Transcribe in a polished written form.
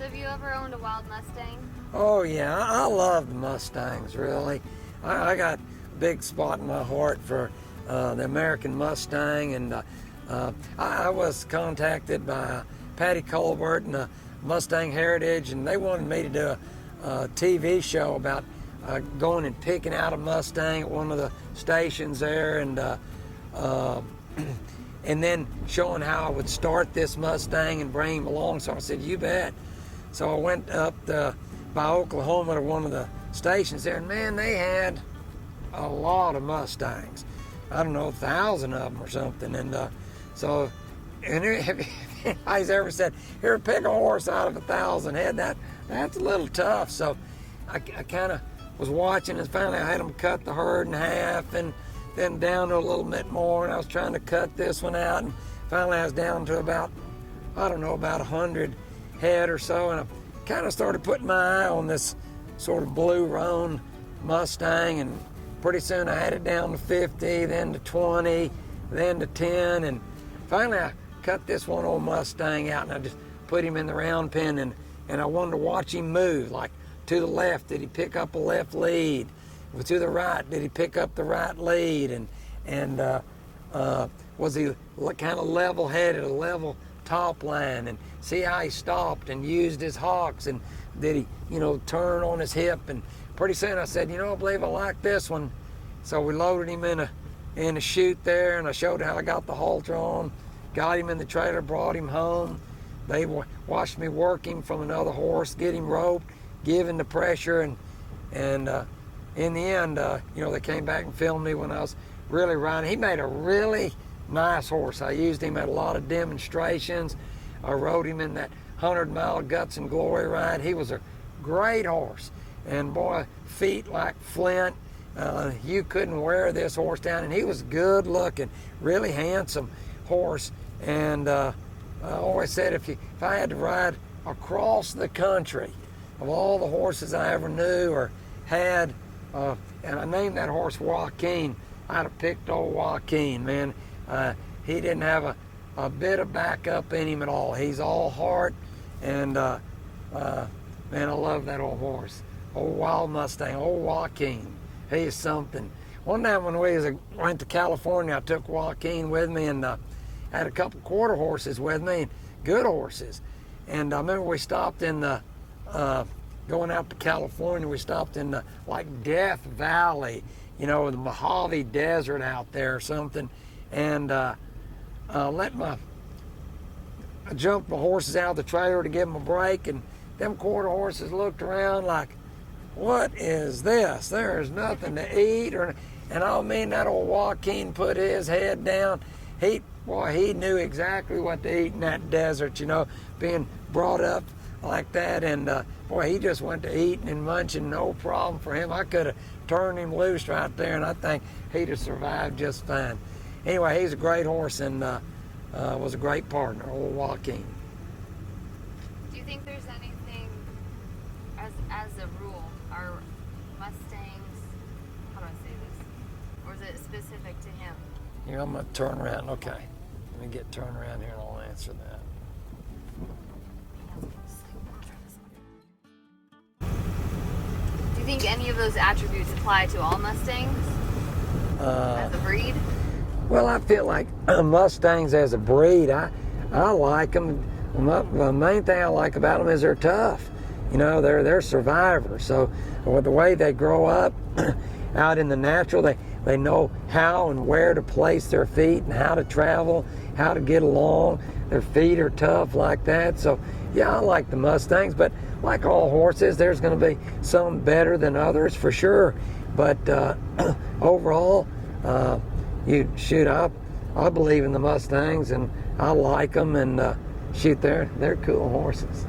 of you ever owned a wild Mustang? Oh yeah, I love the Mustangs, really. I got a big spot in my heart for the American Mustang, and I was contacted by Patty Colbert and the Mustang Heritage, and they wanted me to do a TV show about going and picking out a Mustang at one of the stations there, and and then showing how I would start this Mustang and bring him along. So I said, you bet. So I went up by Oklahoma to one of the stations there, and man, they had a lot of Mustangs. I don't know, 1,000 of them or something. And so, and if anybody's ever said, here, pick a horse out of 1,000 head, that's a little tough. So I kind of was watching, and finally I had them cut the herd in half, and then down to a little bit more, and I was trying to cut this one out, and finally I was down to about, I don't know, about 100 head or so, and I kind of started putting my eye on this sort of blue roan Mustang, and pretty soon I had it down to 50, then to 20, then to 10, and finally I cut this one old Mustang out, and I just put him in the round pen, and I wanted to watch him move, like to the left, did he pick up a left lead? To the right, did he pick up the right lead? And was he kind of level-headed, a level top line? And see how he stopped and used his hocks, and did he, turn on his hip? And pretty soon I said, I believe I like this one. So we loaded him in a chute there, and I showed how I got the halter on, got him in the trailer, brought him home. They watched me work him from another horse, get him roped, give him the pressure, and in the end, they came back and filmed me when I was really riding. He made a really nice horse. I used him at a lot of demonstrations. I rode him in that 100-mile Guts and Glory ride. He was a great horse. And boy, feet like flint. You couldn't wear this horse down. And he was good looking, really handsome horse. And I always said if I had to ride across the country, of all the horses I ever knew or had, and I named that horse Joaquin, I'd have picked old Joaquin, man. He didn't have a bit of backup in him at all. He's all heart, and man, I love that old horse. Old wild Mustang, old Joaquin. He is something. One time when we went to California, I took Joaquin with me, and had a couple quarter horses with me, and good horses. And I remember we stopped in the going out to California, we stopped in the, Death Valley, the Mojave Desert out there or something, and I jumped my horses out of the trailer to give them a break, and them quarter horses looked around like, what is this? There's nothing to eat, and I mean, that old Joaquin put his head down. He knew exactly what to eat in that desert, being brought up like that, and he just went to eating and munching, no problem for him. I could have turned him loose right there, and I think he'd have survived just fine. Anyway, he's a great horse, and was a great partner, old Joaquin. Do you think there's anything, as a rule, are Mustangs, how do I say this, or is it specific to him? Here, I'm going to turn around. Okay, let me get turned around here, and I'll answer that. Do you think any of those attributes apply to all Mustangs as a breed? Well, I feel like Mustangs as a breed, I like them. The main thing I like about them is they're tough. They're survivors. So with the way they grow up out in the natural, they know how and where to place their feet and how to travel, how to get along. Their feet are tough like that. So yeah, I like the Mustangs, but like all horses, there's going to be some better than others for sure. But overall, I believe in the Mustangs, and I like them, and they're cool horses.